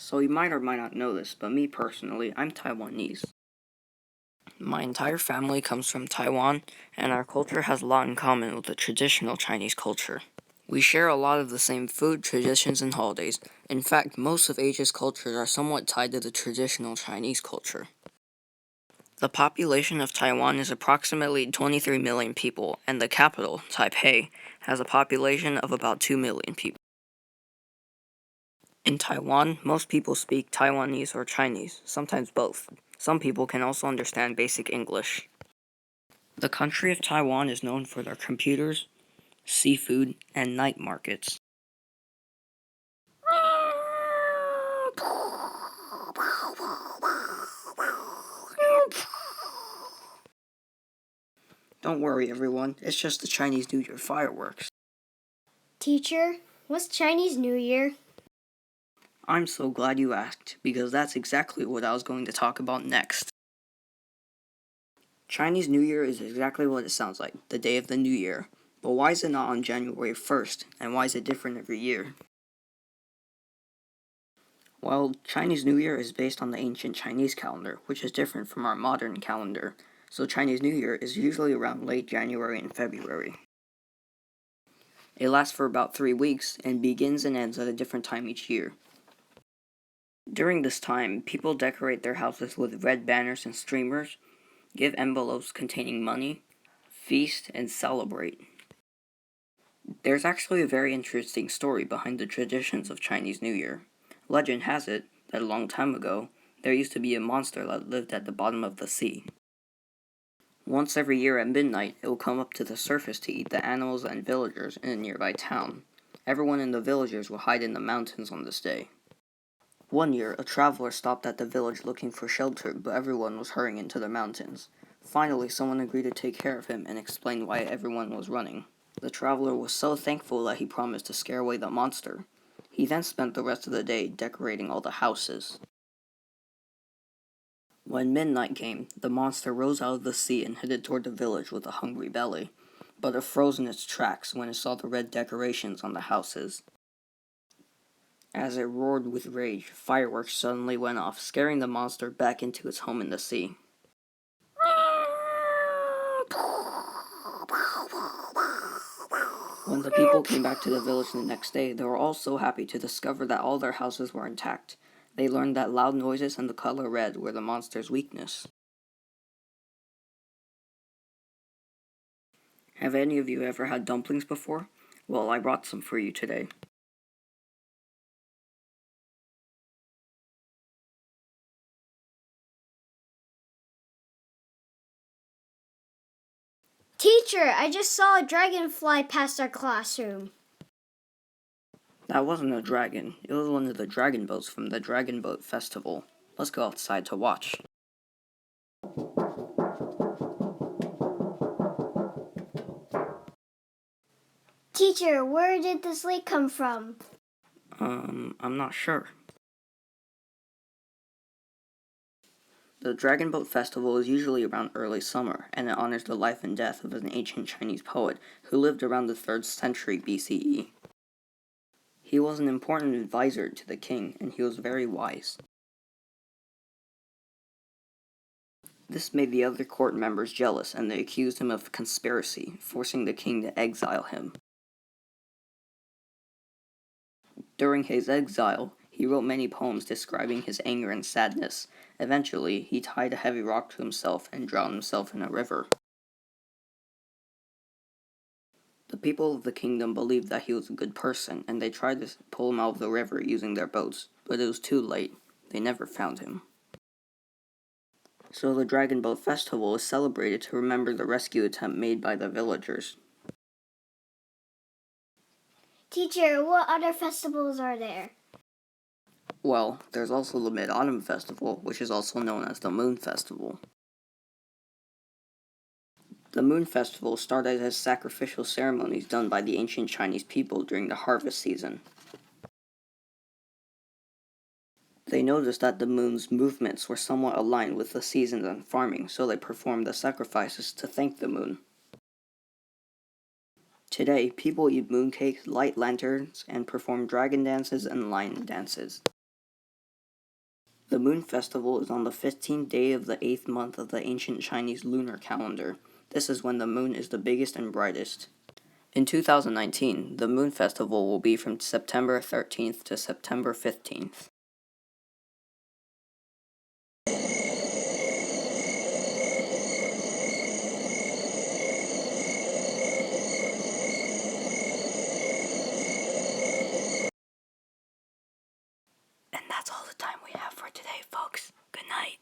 So you might or might not know this, but me personally, I'm Taiwanese. My entire family comes from Taiwan, and our culture has a lot in common with the traditional Chinese culture. We share a lot of the same food, traditions, and holidays. In fact, most of Asia's cultures are somewhat tied to the traditional Chinese culture. The population of Taiwan is approximately 23 million people, and the capital, Taipei, has a population of about 2 million people. In Taiwan, most people speak Taiwanese or Chinese, sometimes both. Some people can also understand basic English. The country of Taiwan is known for their computers, seafood, and night markets. Don't worry, everyone, it's just the Chinese New Year fireworks. Teacher, what's Chinese New Year? I'm so glad you asked, because that's exactly what I was going to talk about next. Chinese New Year is exactly what it sounds like, the day of the New Year. But why is it not on January 1st, and why is it different every year? Well, Chinese New Year is based on the ancient Chinese calendar, which is different from our modern calendar, so Chinese New Year is usually around late January and February. It lasts for about 3 weeks, and begins and ends at a different time each year. During this time, people decorate their houses with red banners and streamers, give envelopes containing money, feast, and celebrate. There's actually a very interesting story behind the traditions of Chinese New Year. Legend has it that a long time ago, there used to be a monster that lived at the bottom of the sea. Once every year at midnight, it will come up to the surface to eat the animals and villagers in a nearby town. Everyone in the villages will hide in the mountains on this day. One year, a traveler stopped at the village looking for shelter, but everyone was hurrying into the mountains. Finally, someone agreed to take care of him and explained why everyone was running. The traveler was so thankful that he promised to scare away the monster. He then spent the rest of the day decorating all the houses. When midnight came, the monster rose out of the sea and headed toward the village with a hungry belly, but it froze in its tracks when it saw the red decorations on the houses. As it roared with rage, fireworks suddenly went off, scaring the monster back into its home in the sea. When the people came back to the village the next day, they were all so happy to discover that all their houses were intact. They learned that loud noises and the color red were the monster's weakness. Have any of you ever had dumplings before? Well, I brought some for you today. Teacher, I just saw a dragonfly past our classroom. That wasn't a dragon. It was one of the dragon boats from the Dragon Boat Festival. Let's go outside to watch. Teacher, where did this lake come from? I'm not sure. The Dragon Boat Festival is usually around early summer, and it honors the life and death of an ancient Chinese poet who lived around the 3rd century BCE. He was an important advisor to the king, and he was very wise. This made the other court members jealous, and they accused him of conspiracy, forcing the king to exile him. During his exile, he wrote many poems describing his anger and sadness. Eventually, he tied a heavy rock to himself and drowned himself in a river. The people of the kingdom believed that he was a good person, and they tried to pull him out of the river using their boats, but it was too late. They never found him. So the Dragon Boat Festival is celebrated to remember the rescue attempt made by the villagers. Teacher, what other festivals are there? Well, there's also the Mid-Autumn Festival, which is also known as the Moon Festival. The Moon Festival started as sacrificial ceremonies done by the ancient Chinese people during the harvest season. They noticed that the moon's movements were somewhat aligned with the seasons and farming, so they performed the sacrifices to thank the moon. Today, people eat mooncakes, light lanterns, and perform dragon dances and lion dances. The Moon Festival is on the 15th day of the 8th month of the ancient Chinese lunar calendar. This is when the moon is the biggest and brightest. In 2019, the Moon Festival will be from September 13th to September 15th. And that's all the time we have for today, folks. Good night.